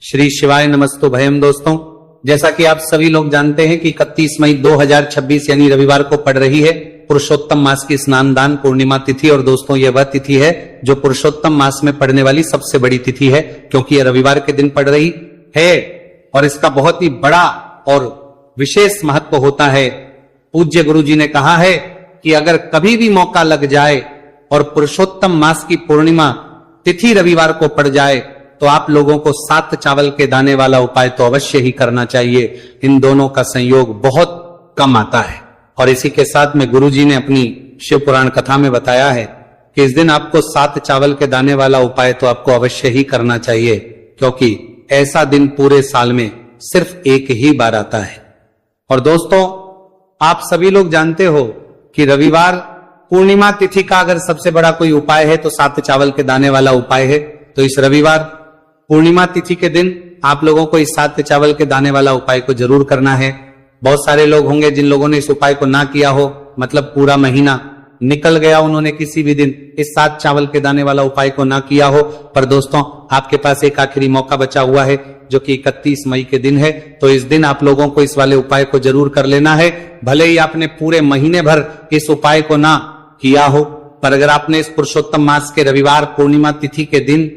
श्री शिवाय नमस्तु भयम। दोस्तों, जैसा कि आप सभी लोग जानते हैं कि 31 मई 2026 यानी रविवार को पड़ रही है पुरुषोत्तम मास की स्नान दान पूर्णिमा तिथि। और दोस्तों, यह वह तिथि है जो पुरुषोत्तम मास में पड़ने वाली सबसे बड़ी तिथि है, क्योंकि यह रविवार के दिन पड़ रही है और इसका बहुत ही बड़ा और विशेष महत्व होता है। पूज्य गुरु जी ने कहा है कि अगर कभी भी मौका लग जाए और पुरुषोत्तम मास की पूर्णिमा तिथि रविवार को पड़ जाए तो आप लोगों को 7 चावल के दाने वाला उपाय तो अवश्य ही करना चाहिए। इन दोनों का संयोग बहुत कम आता है। और इसी के साथ में गुरुजी ने अपनी शिव पुराण कथा में बताया है कि इस दिन आपको 7 चावल के दाने वाला उपाय तो आपको अवश्य ही करना चाहिए, क्योंकि ऐसा दिन पूरे साल में सिर्फ एक ही बार आता है। और दोस्तों, आप सभी लोग जानते हो कि रविवार पूर्णिमा तिथि का अगर सबसे बड़ा कोई उपाय है तो 7 चावल के दाने वाला उपाय है। तो इस रविवार पूर्णिमा तिथि के दिन आप लोगों को इस 7 चावल के दाने वाला उपाय को जरूर करना है। बहुत सारे लोग होंगे जिन लोगों ने इस उपाय को ना किया हो, मतलब पूरा महीना निकल गया, उन्होंने किसी भी दिन इस 7 चावल के दाने वाला उपाय को ना किया हो। पर दोस्तों, आपके पास एक आखिरी मौका बचा हुआ है जो कि 31 मई के दिन है। तो इस दिन आप लोगों को इस वाले उपाय को जरूर कर लेना है। भले ही आपने पूरे महीने भर इस उपाय को ना किया हो, पर अगर आपने इस पुरुषोत्तम मास के रविवार पूर्णिमा तिथि के दिन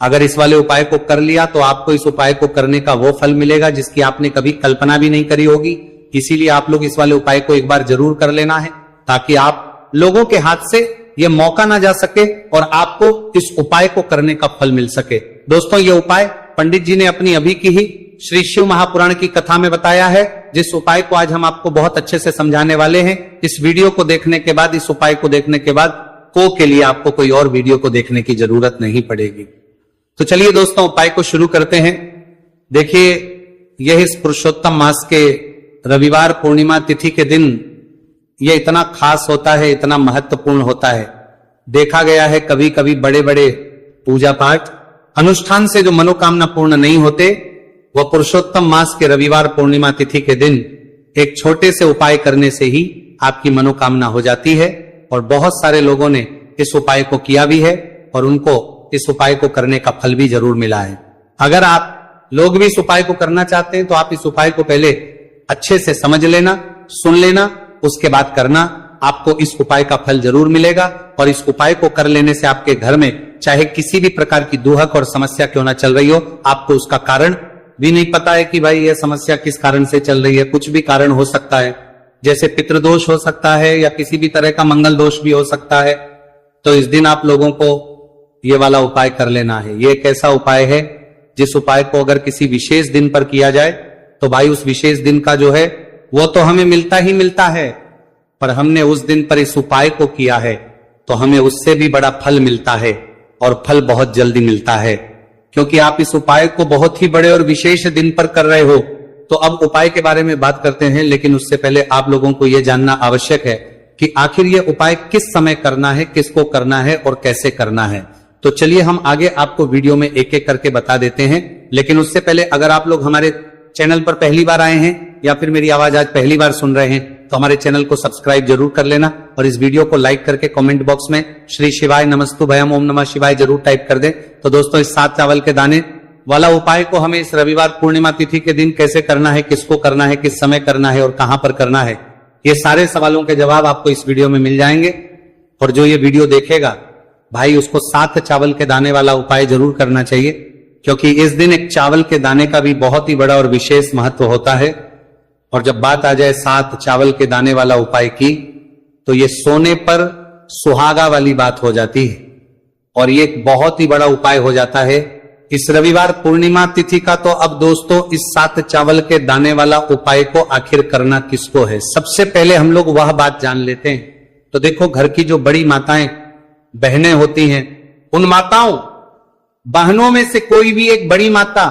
अगर इस वाले उपाय को कर लिया तो आपको इस उपाय को करने का वो फल मिलेगा जिसकी आपने कभी कल्पना भी नहीं करी होगी। इसीलिए आप लोग इस वाले उपाय को एक बार जरूर कर लेना है, ताकि आप लोगों के हाथ से ये मौका ना जा सके और आपको इस उपाय को करने का फल मिल सके। दोस्तों, ये उपाय पंडित जी ने अपनी अभी की ही श्री शिव महापुराण की कथा में बताया है, जिस उपाय को आज हम आपको बहुत अच्छे से समझाने वाले हैं। इस वीडियो को देखने के बाद, इस उपाय को देखने के बाद के लिए आपको कोई और वीडियो को देखने की जरूरत नहीं पड़ेगी। तो चलिए दोस्तों, उपाय को शुरू करते हैं। देखिए, यह इस पुरुषोत्तम मास के रविवार पूर्णिमा तिथि के दिन यह इतना खास होता है, इतना महत्वपूर्ण होता है। देखा गया है कभी कभी बड़े बड़े पूजा पाठ अनुष्ठान से जो मनोकामना पूर्ण नहीं होते, वह पुरुषोत्तम मास के रविवार पूर्णिमा तिथि के दिन एक छोटे से उपाय करने से ही आपकी मनोकामना हो जाती है। और बहुत सारे लोगों ने इस उपाय को किया भी है और उनको इस उपाय को करने का फल भी जरूर मिला है। अगर आप लोग भी इस उपाय को करना चाहते हैं तो आप इस उपाय को पहले अच्छे से समझ लेना, सुन लेना, उसके बाद करना। आपको इस उपाय का फल जरूर मिलेगा। और इस उपाय को कर लेने से आपके घर में चाहे किसी भी प्रकार की दुहक और समस्या क्यों ना चल रही हो, आपको उसका कारण भी नहीं पता है कि भाई यह समस्या किस कारण से चल रही है। कुछ भी कारण हो सकता है, जैसे पितृदोष हो सकता है या किसी भी तरह का मंगल दोष भी हो सकता है। तो इस दिन आप लोगों को ये वाला उपाय कर लेना है। ये एक ऐसा उपाय है जिस उपाय को अगर किसी विशेष दिन पर किया जाए तो भाई उस विशेष दिन का जो है वो तो हमें मिलता ही मिलता है, पर हमने उस दिन पर इस उपाय को किया है तो हमें उससे भी बड़ा फल मिलता है, और फल बहुत जल्दी मिलता है, क्योंकि आप इस उपाय को बहुत ही बड़े और विशेष दिन पर कर रहे हो। तो अब उपाय के बारे में बात करते हैं, लेकिन उससे पहले आप लोगों को यह जानना आवश्यक है कि आखिर यह उपाय किस समय करना है, किसको करना है और कैसे करना है। तो चलिए हम आगे आपको वीडियो में एक एक करके बता देते हैं। लेकिन उससे पहले अगर आप लोग हमारे चैनल पर पहली बार आए हैं या फिर मेरी आवाज आज पहली बार सुन रहे हैं तो हमारे चैनल को सब्सक्राइब जरूर कर लेना और इस वीडियो को लाइक करके कमेंट बॉक्स में श्री शिवाय नमस्तु भयम ओम नमः शिवाय जरूर टाइप कर दें। तो दोस्तों, इस 7 चावल के दाने वाला उपाय को हमें इस रविवार पूर्णिमा तिथि के दिन कैसे करना है, किसको करना है, किस समय करना है और कहां पर करना है, ये सारे सवालों के जवाब आपको इस वीडियो में मिल जाएंगे। और जो ये वीडियो देखेगा भाई, उसको 7 चावल के दाने वाला उपाय जरूर करना चाहिए, क्योंकि इस दिन एक चावल के दाने का भी बहुत ही बड़ा और विशेष महत्व होता है। और जब बात आ जाए 7 चावल के दाने वाला उपाय की, तो ये सोने पर सुहागा वाली बात हो जाती है और ये एक बहुत ही बड़ा उपाय हो जाता है इस रविवार पूर्णिमा तिथि का। तो अब दोस्तों, इस 7 चावल के दाने वाला उपाय को आखिर करना किसको है, सबसे पहले हम लोग वह बात जान लेते हैं। तो देखो, घर की जो बड़ी माताएं बहनें होती हैं, उन माताओं बहनों में से कोई भी एक बड़ी माता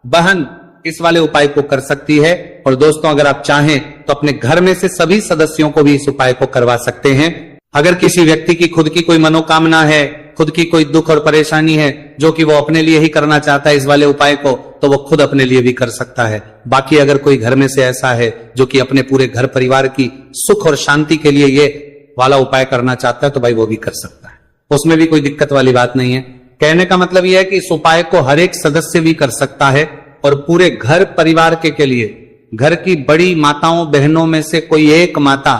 बहन इस वाले उपाय को कर सकती है। और दोस्तों, अगर आप चाहें तो अपने घर में से सभी सदस्यों को भी इस उपाय को करवा सकते हैं। अगर किसी व्यक्ति की खुद की कोई मनोकामना है, खुद की कोई दुख और परेशानी है जो कि वो अपने लिए ही करना चाहता है इस वाले उपाय को, तो वो खुद अपने लिए भी कर सकता है। बाकी अगर कोई घर में से ऐसा है जो कि अपने पूरे घर परिवार की सुख और शांति के लिए ये वाला उपाय करना चाहता है, तो भाई वो भी कर सकता है, उसमें भी कोई दिक्कत वाली बात नहीं है। कहने का मतलब यह है कि इस उपाय को हर एक सदस्य भी कर सकता है और पूरे घर परिवार के लिए, घर की बड़ी माताओं बहनों में से कोई एक माता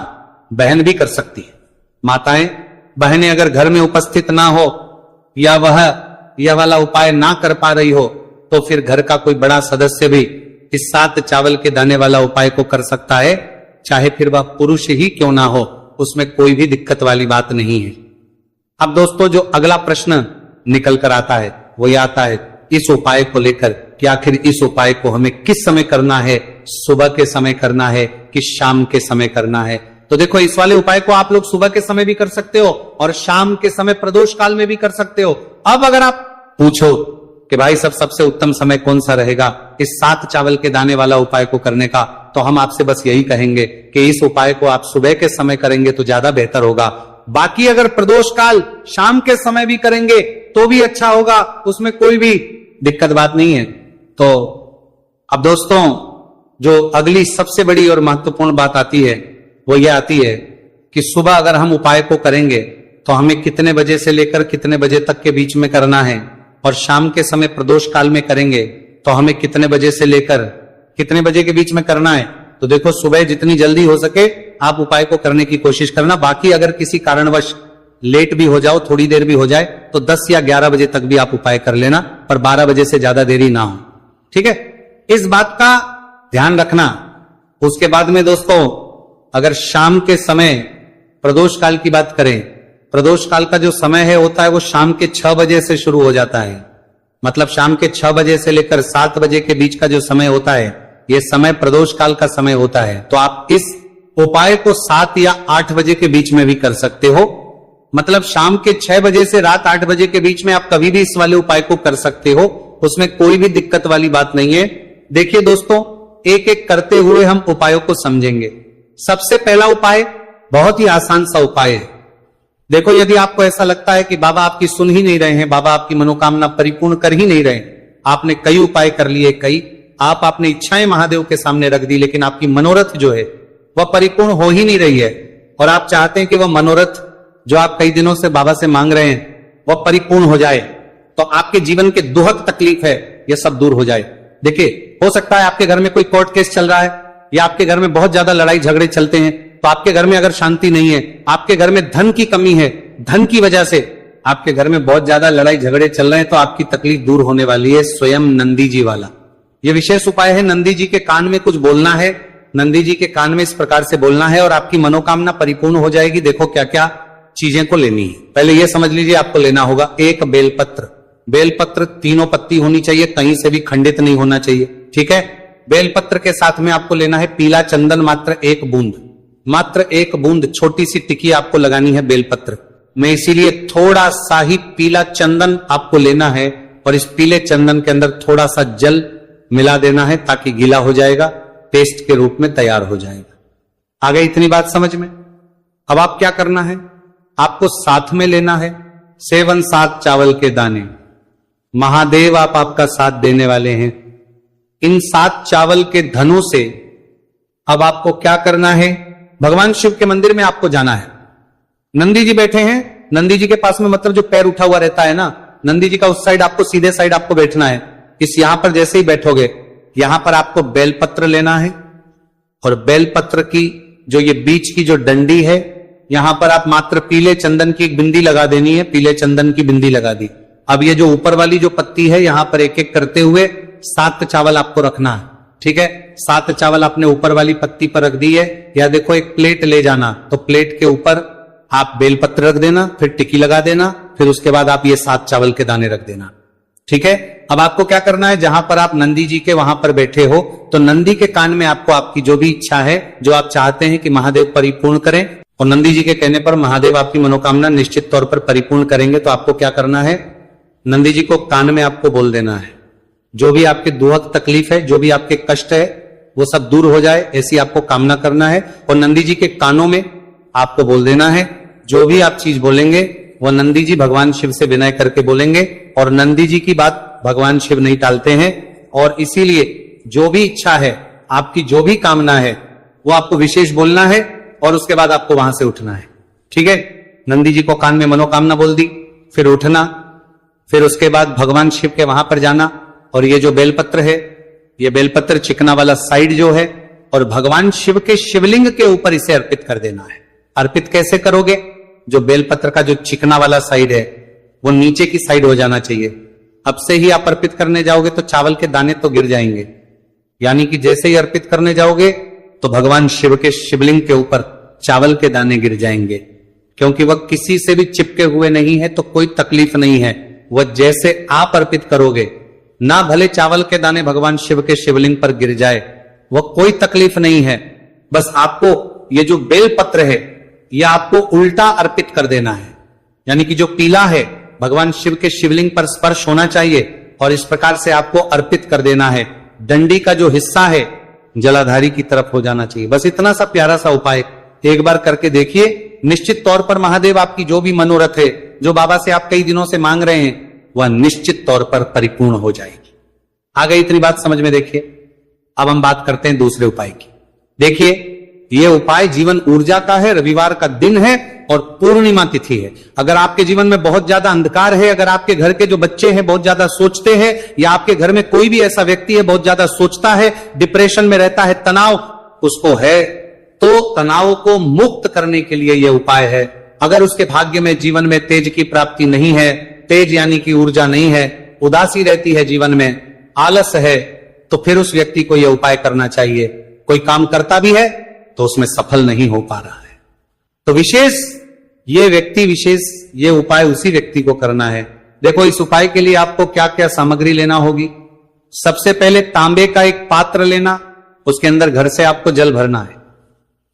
बहन भी कर सकती है। माताएं बहनें अगर घर में उपस्थित ना हो या वह यह वाला उपाय ना कर पा रही हो तो फिर घर का कोई बड़ा सदस्य भी इस 7 चावल के दाने वाला उपाय को कर सकता है, चाहे फिर वह पुरुष ही क्यों ना हो, उसमें कोई भी दिक्कत वाली बात नहीं है। अब दोस्तों जो अगला प्रश्न निकल कर आता है वो ये आता है इस उपाय को लेकर कि आखिर इस उपाय को हमें किस समय करना है, सुबह के समय करना है कि शाम के समय करना है। तो देखो इस वाले उपाय को आप लोग सुबह के समय भी कर सकते हो और शाम के समय प्रदोष काल में भी कर सकते हो। अब अगर आप पूछो कि भाई सबसे उत्तम समय कौन सा रहेगा इस 7 चावल के दाने वाला उपाय को करने का, तो हम आपसे बस यही कहेंगे कि इस उपाय को आप सुबह के समय करेंगे तो ज्यादा बेहतर होगा। बाकी अगर प्रदोष काल शाम के समय भी करेंगे तो भी अच्छा होगा, उसमें कोई भी दिक्कत बात नहीं है। तो अब दोस्तों जो अगली सबसे बड़ी और महत्वपूर्ण बात आती है वो ये आती है कि सुबह अगर हम उपाय को करेंगे तो हमें कितने बजे से लेकर कितने बजे तक के बीच में करना है, और शाम के समय प्रदोष काल में करेंगे तो हमें कितने बजे से लेकर कितने बजे के बीच में करना है। तो देखो सुबह जितनी जल्दी हो सके आप उपाय को करने की कोशिश करना। बाकी अगर किसी कारणवश लेट भी हो जाओ, थोड़ी देर भी हो जाए, तो 10 या 11 बजे तक भी आप उपाय कर लेना, पर 12 बजे से ज्यादा देरी ना हो। ठीक है, इस बात का ध्यान रखना। उसके बाद में दोस्तों अगर शाम के समय प्रदोष काल की बात करें, प्रदोष काल का जो समय है होता है वो शाम के 6 बजे से शुरू हो जाता है। मतलब शाम के 6 बजे से लेकर 7 बजे के बीच का जो समय होता है ये समय प्रदोष काल का समय होता है। तो आप इस उपाय को 7 या 8 बजे के बीच में भी कर सकते हो। मतलब शाम के 6 बजे से रात 8 बजे के बीच में आप कभी भी इस वाले उपाय को कर सकते हो, उसमें कोई भी दिक्कत वाली बात नहीं है। देखिए दोस्तों एक एक करते हुए हम उपायों को समझेंगे। सबसे पहला उपाय बहुत ही आसान सा उपाय है। देखो यदि आपको ऐसा लगता है कि बाबा आपकी सुन ही नहीं रहे हैं, बाबा आपकी मनोकामना परिपूर्ण कर ही नहीं रहे, आपने कई उपाय कर लिए, आप आपने इच्छाएं महादेव के सामने रख दी, लेकिन आपकी मनोरथ जो है वह परिपूर्ण हो ही नहीं रही है, और आप चाहते हैं कि वह मनोरथ जो आप कई दिनों से बाबा से मांग रहे हैं वह परिपूर्ण हो जाए, तो आपके जीवन के दुहक तकलीफ है यह सब दूर हो जाए। देखिए हो सकता है आपके घर में कोई कोर्ट केस चल रहा है या आपके घर में बहुत ज्यादा लड़ाई झगड़े चलते हैं, तो आपके घर में अगर शांति नहीं है, आपके घर में धन की कमी है, धन की वजह से आपके घर में बहुत ज्यादा लड़ाई झगड़े चल रहे हैं, तो आपकी तकलीफ दूर होने वाली है स्वयं नंदी जी वाला। यह विशेष उपाय है। नंदी जी के कान में कुछ बोलना है, नंदी जी के कान में इस प्रकार से बोलना है और आपकी मनोकामना परिपूर्ण हो जाएगी। देखो क्या क्या चीजें को लेनी है। पहले यह समझ लीजिए आपको लेना होगा एक बेलपत्र। बेलपत्र 3 पत्ती होनी चाहिए, कहीं से भी खंडित नहीं होना चाहिए। ठीक है, बेलपत्र के साथ में आपको लेना है पीला चंदन, मात्र 1 बूंद, मात्र 1 बूंद छोटी सी टिकी आपको लगानी है बेलपत्र में, इसीलिए थोड़ा सा ही पीला चंदन आपको लेना है और इस पीले चंदन के अंदर थोड़ा सा जल मिला देना है ताकि गीला हो जाएगा, पेस्ट के रूप में तैयार हो जाएगा। आगे इतनी बात समझ में। अब आप क्या करना है, आपको साथ में लेना है 7 चावल के दाने। महादेव आप आपका साथ देने वाले हैं। इन 7 चावल के धनों से अब आपको क्या करना है, भगवान शिव के मंदिर में आपको जाना है। नंदी जी बैठे हैं, नंदी जी के पास में मतलब जो पैर उठा हुआ रहता है ना, नंदी जी का उस साइड आपको सीधे साइड आपको बैठना है। इस यहां पर जैसे ही बैठोगे यहां पर आपको बेलपत्र लेना है और बेलपत्र की जो ये बीच की जो डंडी है यहां पर आप मात्र पीले चंदन की एक बिंदी लगा देनी है। पीले चंदन की बिंदी लगा दी। अब ये जो ऊपर वाली जो पत्ती है यहां पर एक एक करते हुए 7 चावल आपको रखना है। ठीक है, 7 चावल आपने ऊपर वाली पत्ती पर रख दी है। या देखो एक प्लेट ले जाना, तो प्लेट के ऊपर आप बेलपत्र रख देना, फिर टिकी लगा देना, फिर उसके बाद आप ये 7 चावल के दाने रख देना। ठीक है, अब आपको क्या करना है, जहां पर आप नंदी जी के वहां पर बैठे हो तो नंदी के कान में आपको आपकी जो भी इच्छा है, जो आप चाहते हैं कि महादेव परिपूर्ण करें, और नंदी जी के कहने पर महादेव आपकी मनोकामना निश्चित तौर पर परिपूर्ण करेंगे, तो आपको क्या करना है, नंदी जी को कान में आपको बोल देना है जो भी आपके दुहक तकलीफ है, जो भी आपके कष्ट है वो सब दूर हो जाए, ऐसी आपको कामना करना है। और नंदी जी के कानों में आपको बोल देना है, जो भी आप चीज बोलेंगे वो नंदी जी भगवान शिव से विनय करके बोलेंगे, और नंदी जी की बात भगवान शिव नहीं टालते हैं, और इसीलिए जो भी इच्छा है, आपकी जो भी कामना है वो आपको विशेष बोलना है और उसके बाद आपको वहां से उठना है। ठीक है, नंदी जी को कान में मनोकामना बोल दी, फिर उठना, फिर उसके बाद भगवान शिव के वहां पर जाना और ये जो बेलपत्र है, ये बेलपत्र चिकना वाला साइड जो है, और भगवान शिव के शिवलिंग के ऊपर इसे अर्पित कर देना है। अर्पित कैसे करोगे? जो बेलपत्र का जो चिकना वाला साइड है वो नीचे की साइड हो जाना चाहिए। अब से ही आप अर्पित करने जाओगे तो चावल के दाने तो गिर जाएंगे, यानी कि जैसे ही अर्पित करने जाओगे तो भगवान शिव के शिवलिंग के ऊपर चावल के दाने गिर जाएंगे, क्योंकि वह किसी से भी चिपके हुए नहीं है तो कोई तकलीफ नहीं है। वह जैसे आप अर्पित करोगे, ना भले चावल के दाने भगवान शिव के शिवलिंग पर गिर जाए, वह कोई तकलीफ नहीं है। बस आपको ये जो बेल पत्र है यह आपको उल्टा अर्पित कर देना है, यानी कि जो पीला है भगवान शिव के शिवलिंग पर स्पर्श होना चाहिए और इस प्रकार से आपको अर्पित कर देना है। डंडी का जो हिस्सा है जलाधारी की तरफ हो जाना चाहिए। बस इतना सा प्यारा सा उपाय एक बार करके देखिए, निश्चित तौर पर महादेव आपकी जो भी मनोरथ है, जो बाबा से आप कई दिनों से मांग रहे हैं, वह निश्चित तौर पर परिपूर्ण हो जाएगी। आ गई इतनी बात समझ में? देखिए अब हम बात करते हैं दूसरे उपाय की। देखिए यह उपाय जीवन ऊर्जा का है, रविवार का दिन है और पूर्णिमा तिथि है। अगर आपके जीवन में बहुत ज्यादा अंधकार है, अगर आपके घर के जो बच्चे हैं बहुत ज्यादा सोचते हैं, या आपके घर में कोई भी ऐसा व्यक्ति है बहुत ज्यादा सोचता है, डिप्रेशन में रहता है, तनाव उसको है, तो तनाव को मुक्त करने के लिए यह उपाय है। अगर उसके भाग्य में जीवन में तेज की प्राप्ति नहीं है, तेज यानी कि ऊर्जा नहीं है, उदासी रहती है जीवन में, आलस है, तो फिर उस व्यक्ति को यह उपाय करना चाहिए। कोई काम करता भी है तो उसमें सफल नहीं हो पा रहा है, तो विशेष ये व्यक्ति विशेष ये उपाय उसी व्यक्ति को करना है। देखो इस उपाय के लिए आपको क्या क्या सामग्री लेना होगी। सबसे पहले तांबे का एक पात्र लेना, उसके अंदर घर से आपको जल भरना है।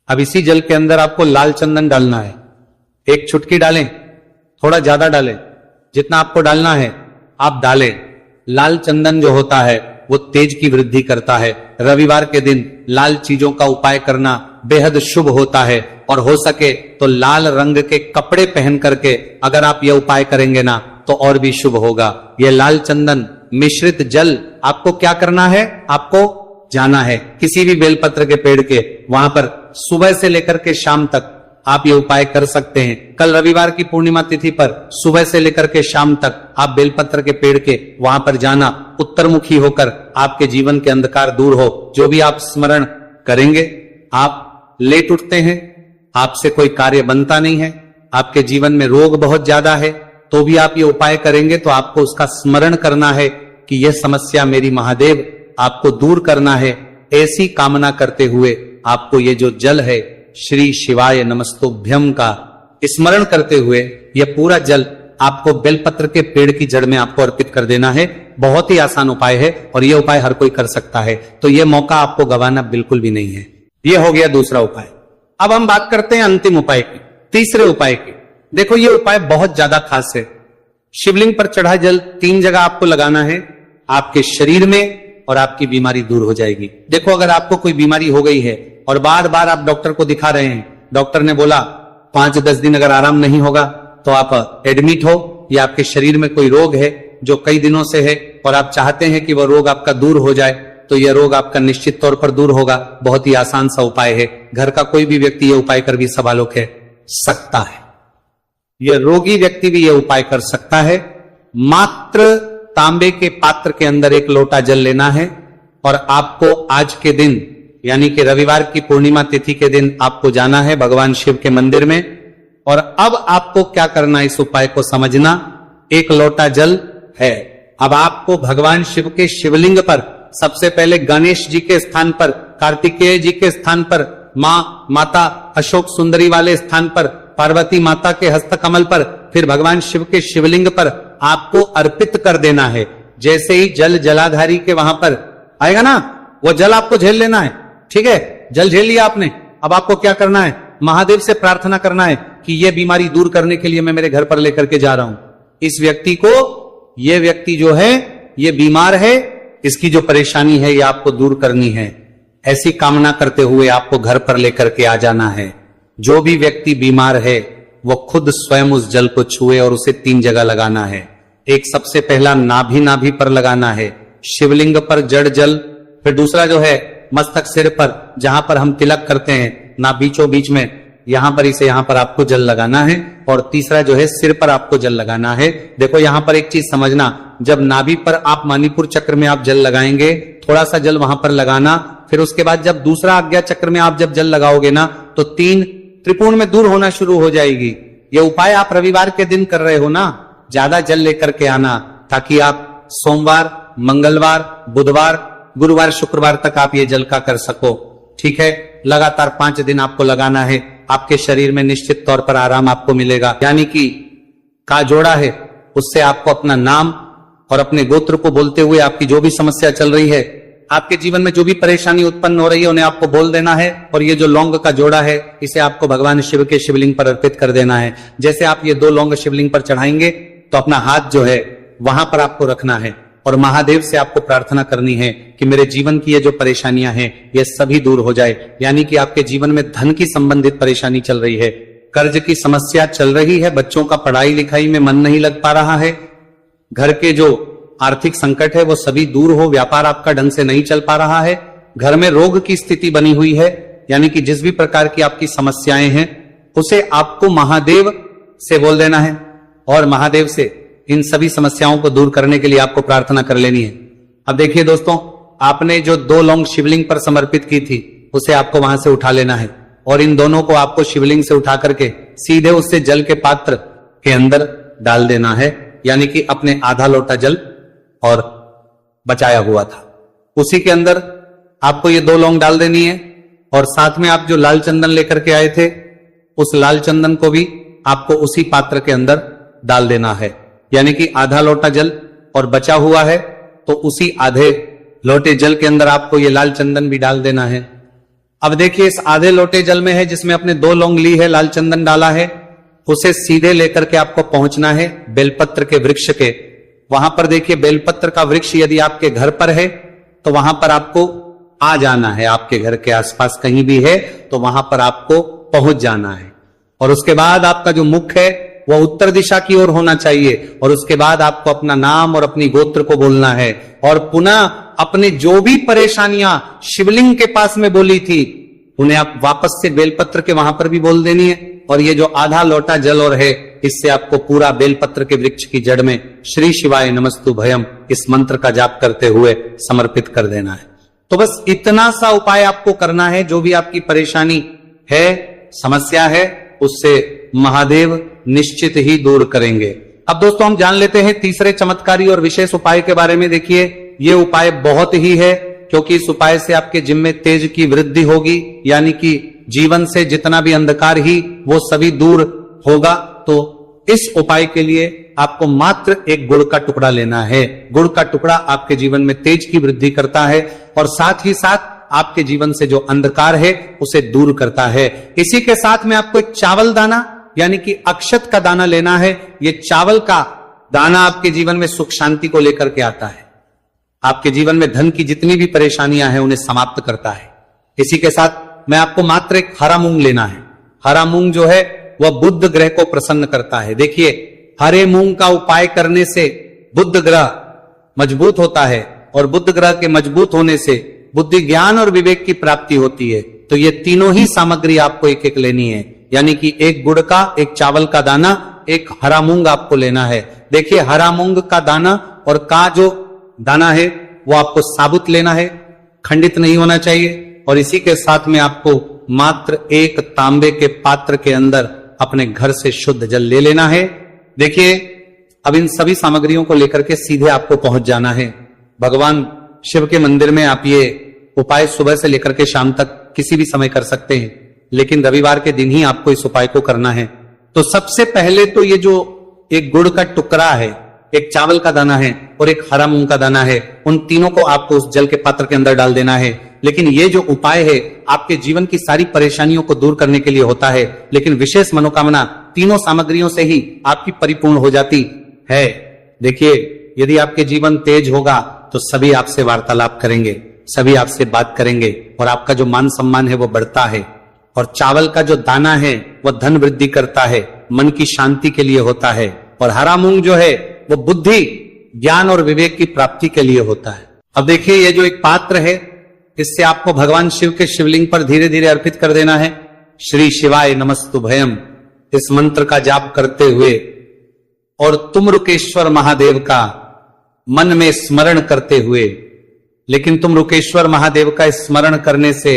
अब इसी जल के अंदर आपको लाल चंदन डालना है। एक चुटकी डालें, थोड़ा ज्यादा डालें, जितना आपको डालना है आप डालें। लाल चंदन जो होता है वो तेज की वृद्धि करता है। रविवार के दिन लाल चीजों का उपाय करना बेहद शुभ होता है, और हो सके तो लाल रंग के कपड़े पहन करके अगर आप यह उपाय करेंगे ना तो और भी शुभ होगा। यह लाल चंदन मिश्रित जल आपको क्या करना है, आपको जाना है किसी भी बेलपत्र के पेड़ के वहां पर, सुबह से लेकर के शाम तक आप ये उपाय कर सकते हैं। कल रविवार की पूर्णिमा तिथि पर सुबह से लेकर के शाम तक आप बेलपत्र के पेड़ के वहां पर जाना, उत्तरमुखी होकर आपके जीवन के अंधकार दूर हो। जो भी आप स्मरण करेंगे, आप लेट उठते हैं, आपसे कोई कार्य बनता नहीं है, आपके जीवन में रोग बहुत ज्यादा है, तो भी आप ये उपाय करेंगे तो आपको उसका स्मरण करना है कि यह समस्या मेरी महादेव आपको दूर करना है। ऐसी कामना करते हुए आपको ये जो जल है श्री शिवाय नमस्तुभ्यम का स्मरण करते हुए यह पूरा जल आपको बेलपत्र के पेड़ की जड़ में आपको अर्पित कर देना है। बहुत ही आसान उपाय है और यह उपाय हर कोई कर सकता है, तो यह मौका आपको गंवाना बिल्कुल भी नहीं है। यह हो गया दूसरा उपाय। अब हम बात करते हैं अंतिम उपाय की, तीसरे उपाय की। देखो यह उपाय बहुत ज्यादा खास है। शिवलिंग पर चढ़ा जल 3 जगह आपको लगाना है, आपके शरीर में, और आपकी बीमारी दूर हो जाएगी। देखो अगर आपको कोई बीमारी हो गई है और बार बार आप डॉक्टर को दिखा रहे हैं, डॉक्टर ने बोला 5-10 दिन अगर आराम नहीं होगा तो आप एडमिट हो, या आपके शरीर में कोई रोग है जो कई दिनों से है और आप चाहते हैं कि वह रोग आपका दूर हो जाए, तो यह रोग आपका निश्चित तौर पर दूर होगा। बहुत ही आसान सा उपाय है, घर का कोई भी व्यक्ति यह उपाय कर भी सवालों के सकता है। यह रोगी व्यक्ति भी यह उपाय कर सकता है। मात्र तांबे के पात्र के अंदर 1 लोटा जल लेना है और आपको आज के दिन यानी कि रविवार की पूर्णिमा तिथि के दिन आपको जाना है भगवान शिव के मंदिर में। और अब आपको क्या करना, इस उपाय को समझना। 1 लोटा जल है, अब आपको भगवान शिव के शिवलिंग पर सबसे पहले गणेश जी के स्थान पर, कार्तिकेय जी के स्थान पर, माता अशोक सुंदरी वाले स्थान पर, पार्वती माता के हस्तकमल पर, फिर भगवान शिव के शिवलिंग पर आपको अर्पित कर देना है। जैसे ही जल जलाधारी के वहां पर आएगा ना, वो जल आपको झेल लेना है। ठीक है, जल झेल लिया आपने, अब आपको क्या करना है, महादेव से प्रार्थना करना है कि यह बीमारी दूर करने के लिए मैं मेरे घर पर लेकर के जा रहा हूं इस व्यक्ति को। यह व्यक्ति जो है ये बीमार है, इसकी जो परेशानी है ये आपको दूर करनी है। ऐसी कामना करते हुए आपको घर पर लेकर के आ जाना है। जो भी व्यक्ति बीमार है वो खुद स्वयं उस जल को छुए और उसे 3 जगह लगाना है। एक सबसे पहला नाभि पर लगाना है, शिवलिंग पर जड़ जल, फिर दूसरा जो है मस्तक सिर पर, जहां पर हम तिलक करते हैं ना, बीचों बीच में यहां पर इसे यहां पर आपको जल लगाना है, और तीसरा जो है सिर पर आपको जल लगाना है। देखो यहां पर एक चीज समझना, जब नाभि पर आप मणिपुर चक्र में आप जल लगाएंगे, थोड़ा सा जल वहां पर लगाना, फिर उसके बाद जब दूसरा आज्ञा चक्र में आप जब जल लगाओगे ना, तो 3 त्रिकोण में दूर होना शुरू हो जाएगी। ये उपाय आप रविवार के दिन कर रहे हो ना, ज्यादा जल लेकर के आना, ताकि आप सोमवार, मंगलवार, बुधवार, गुरुवार, शुक्रवार तक आप ये जल का कर सको। ठीक है, लगातार 5 दिन आपको लगाना है। आपके शरीर में निश्चित तौर पर आराम आपको मिलेगा। यानी कि का जोड़ा है, उससे आपको अपना नाम और अपने गोत्र को बोलते हुए आपकी जो भी समस्या चल रही है, आपके जीवन में जो भी परेशानी उत्पन्न हो रही है, उन्हें आपको बोल देना है। और ये जो लौंग का जोड़ा है, इसे आपको भगवान शिव के शिवलिंग पर अर्पित कर देना है। जैसे आप ये 2 लौंग शिवलिंग पर चढ़ाएंगे, तो अपना हाथ जो है वहां पर आपको रखना है और महादेव से आपको प्रार्थना करनी है कि मेरे जीवन की ये जो परेशानियां हैं, ये सभी दूर हो जाए। यानी कि आपके जीवन में धन की संबंधित परेशानी चल रही है, कर्ज की समस्या चल रही है, बच्चों का पढ़ाई लिखाई में मन नहीं लग पा रहा है, घर के जो आर्थिक संकट है वो सभी दूर हो, व्यापार आपका ढंग से नहीं चल पा रहा है, घर में रोग की स्थिति बनी हुई है, यानी कि जिस भी प्रकार की आपकी समस्याएं हैं, उसे आपको महादेव से बोल देना है और महादेव से इन सभी समस्याओं को दूर करने के लिए आपको प्रार्थना कर लेनी है। अब देखिए दोस्तों, आपने जो 2 लौंग शिवलिंग पर समर्पित की थी, उसे आपको वहां से उठा लेना है और इन दोनों को आपको शिवलिंग से उठा करके सीधे उससे जल के पात्र के अंदर डाल देना है। यानी कि अपने आधा लोटा जल और बचाया हुआ था, उसी के अंदर आपको ये 2 लौंग डाल देनी है। और साथ में आप जो लाल चंदन लेकर के आए थे, उस लाल चंदन को भी आपको उसी पात्र के अंदर डाल देना है। यानी कि आधा लोटा जल और बचा हुआ है, तो उसी आधे लोटे जल के अंदर आपको ये लाल चंदन भी डाल देना है। अब देखिए, इस आधे लोटे जल में है जिसमें अपने 2 लौंग ली है, लाल चंदन डाला है, उसे सीधे लेकर के आपको पहुंचना है बेलपत्र के वृक्ष के। वहां पर देखिए, बेलपत्र का वृक्ष यदि आपके घर पर है, तो वहां पर आपको आ जाना है। आपके घर के आसपास कहीं भी है तो वहां पर आपको पहुंच जाना है। और उसके बाद आपका जो मुख है वह उत्तर दिशा की ओर होना चाहिए। और उसके बाद आपको अपना नाम और अपनी गोत्र को बोलना है और पुनः अपने जो भी परेशानियां शिवलिंग के पास में बोली थी, उन्हें आप वापस से बेलपत्र के वहां पर भी बोल देनी है। और ये जो आधा लोटा जल और है, इससे आपको पूरा बेलपत्र के वृक्ष की जड़ में श्री शिवाय नमस्तु भयम इस मंत्र का जाप करते हुए समर्पित कर देना है। तो बस इतना सा उपाय आपको करना है। जो भी आपकी परेशानी है, समस्या है, उससे महादेव निश्चित ही दूर करेंगे। अब दोस्तों, हम जान लेते हैं तीसरे चमत्कारी और विशेष उपाय के बारे में। देखिए, ये उपाय बहुत ही है, क्योंकि इस उपाय से आपके जिम में तेज की वृद्धि होगी, यानी कि जीवन से जितना भी अंधकार ही वो सभी दूर होगा। तो इस उपाय के लिए आपको मात्र एक गुड़ का टुकड़ा लेना है। गुड़ का टुकड़ा आपके जीवन में तेज की वृद्धि करता है और साथ ही साथ आपके जीवन से जो अंधकार है उसे दूर करता है। इसी के साथ में आपको एक चावल दाना यानी कि अक्षत का दाना लेना है। ये चावल का दाना आपके जीवन में सुख शांति को लेकर के आता है, आपके जीवन में धन की जितनी भी परेशानियां हैं उन्हें समाप्त करता है। इसी के साथ में आपको मात्र एक हरा मूंग लेना है। हरा मूंग जो है वह बुध ग्रह को प्रसन्न करता है। देखिए, हरे मूंग का उपाय करने से बुध ग्रह मजबूत होता है और बुध ग्रह के मजबूत होने से बुद्धि, ज्ञान और विवेक की प्राप्ति होती है। तो ये तीनों ही सामग्री आपको एक एक लेनी है, यानी कि एक गुड़ का, एक चावल का दाना, एक हरा मूंग आपको लेना है। देखिए, हरा मूंग का दाना और का जो दाना है वो आपको साबुत लेना है, खंडित नहीं होना चाहिए। और इसी के साथ में आपको मात्र एक तांबे के पात्र के अंदर अपने घर से शुद्ध जल ले लेना है। देखिए, अब इन सभी सामग्रियों को लेकर के सीधे आपको पहुंच जाना है भगवान शिव के मंदिर में। आप ये उपाय सुबह से लेकर के शाम तक किसी भी समय कर सकते हैं, लेकिन रविवार के दिन ही आपको इस उपाय को करना है। तो सबसे पहले तो ये जो एक गुड़ का टुकड़ा है, एक चावल का दाना है और एक हरा मूंग का दाना है, उन तीनों को आपको उस जल के पात्र के अंदर डाल देना है। लेकिन ये जो उपाय है आपके जीवन की सारी परेशानियों को दूर करने के लिए होता है, लेकिन विशेष मनोकामना तीनों सामग्रियों से ही आपकी परिपूर्ण हो जाती है। देखिए, यदि आपके जीवन तेज होगा तो सभी आपसे वार्तालाप करेंगे, सभी आपसे बात करेंगे और आपका जो मान सम्मान है वो बढ़ता है। और चावल का जो दाना है वह धन वृद्धि करता है, मन की शांति के लिए होता है। और हरा मूंग जो है वो बुद्धि, ज्ञान और विवेक की प्राप्ति के लिए होता है। अब देखिए, ये जो एक पात्र है, इससे आपको भगवान शिव के शिवलिंग पर धीरे धीरे अर्पित कर देना है। श्री शिवाय नमस्तुभयम इस मंत्र का जाप करते हुए और तुमरुकेश्वर महादेव का मन में स्मरण करते हुए, लेकिन तुमरुकेश्वर महादेव का स्मरण करने से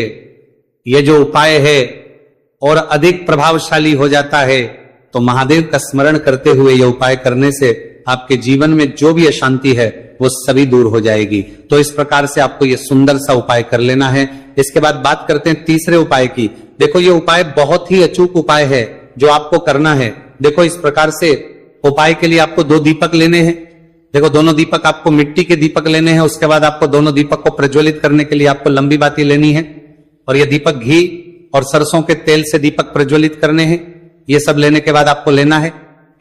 यह जो उपाय है और अधिक प्रभावशाली हो जाता है। तो महादेव का स्मरण करते हुए यह उपाय करने से आपके जीवन में जो भी अशांति है वो सभी दूर हो जाएगी। तो इस प्रकार से आपको यह सुंदर सा उपाय कर लेना है। इसके बाद बात करते हैं तीसरे उपाय की। देखो ये उपाय बहुत ही अचूक उपाय है जो आपको करना है। देखो इस प्रकार से उपाय के लिए आपको 2 दीपक लेने हैं। देखो दोनों दीपक आपको मिट्टी के दीपक लेने हैं। उसके बाद आपको दोनों दीपक को प्रज्वलित करने के लिए आपको लंबी बाती लेनी है और यह दीपक घी और सरसों के तेल से दीपक प्रज्वलित करने हैं। ये सब लेने के बाद आपको लेना है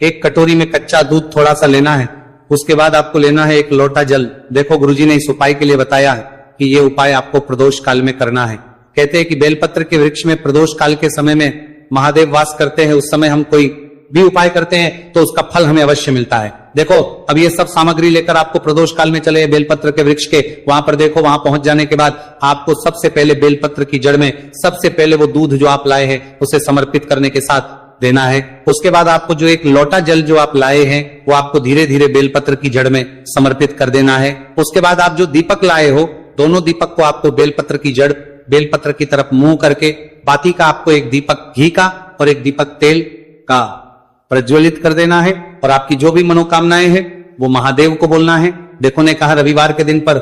एक कटोरी में कच्चा दूध थोड़ा सा लेना है। उसके बाद आपको लेना है 1 लोटा जल। देखो गुरुजी ने इस उपाय के लिए बताया है कि ये उपाय आपको प्रदोष काल में करना है। कहते हैं कि बेलपत्र के वृक्ष में प्रदोष काल के समय में महादेव वास करते हैं। उस समय हम कोई भी उपाय करते हैं तो उसका फल हमें अवश्य मिलता है। देखो अब ये सब सामग्री लेकर आपको प्रदोष काल में चले बेलपत्र के वृक्ष के वहां पर। देखो वहां पहुंच जाने के बाद आपको सबसे पहले बेलपत्र की जड़ में सबसे पहले वो दूध जो आप लाए हैं उसे समर्पित करने के साथ देना है। उसके बाद आपको जो 1 लोटा जल जो आप लाए हैं वो आपको धीरे धीरे बेलपत्र की जड़ में समर्पित कर देना है। उसके बाद आप जो दीपक लाए हो दोनों दीपक को आपको बेलपत्र की जड़ बेलपत्र की तरफ मुंह करके बाती का आपको 1 दीपक घी का और 1 दीपक तेल का प्रज्वलित कर देना है और आपकी जो भी मनोकामनाएं हैं वो महादेव को बोलना है। देखो ने कहा रविवार के दिन पर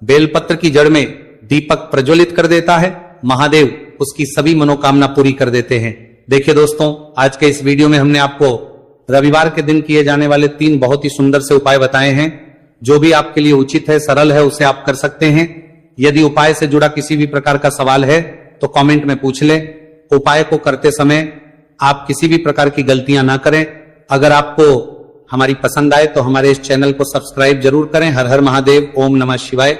बेलपत्र की जड़ में दीपक प्रज्वलित कर देता है, महादेव उसकी सभी मनोकामना पूरी कर देते हैं। देखिए दोस्तों आज के इस वीडियो में हमने आपको रविवार के दिन किए जाने वाले 3 बहुत ही सुंदर से उपाय बताए हैं। जो भी आपके लिए उचित है सरल है उसे आप कर सकते हैं। यदि उपाय से जुड़ा किसी भी प्रकार का सवाल है तो कमेंट में पूछ ले। उपाय को करते समय आप किसी भी प्रकार की गलतियां ना करें। अगर आपको हमारी पसंद आए तो हमारे इस चैनल को सब्सक्राइब जरूर करें। हर हर महादेव, ओम नमः शिवाय।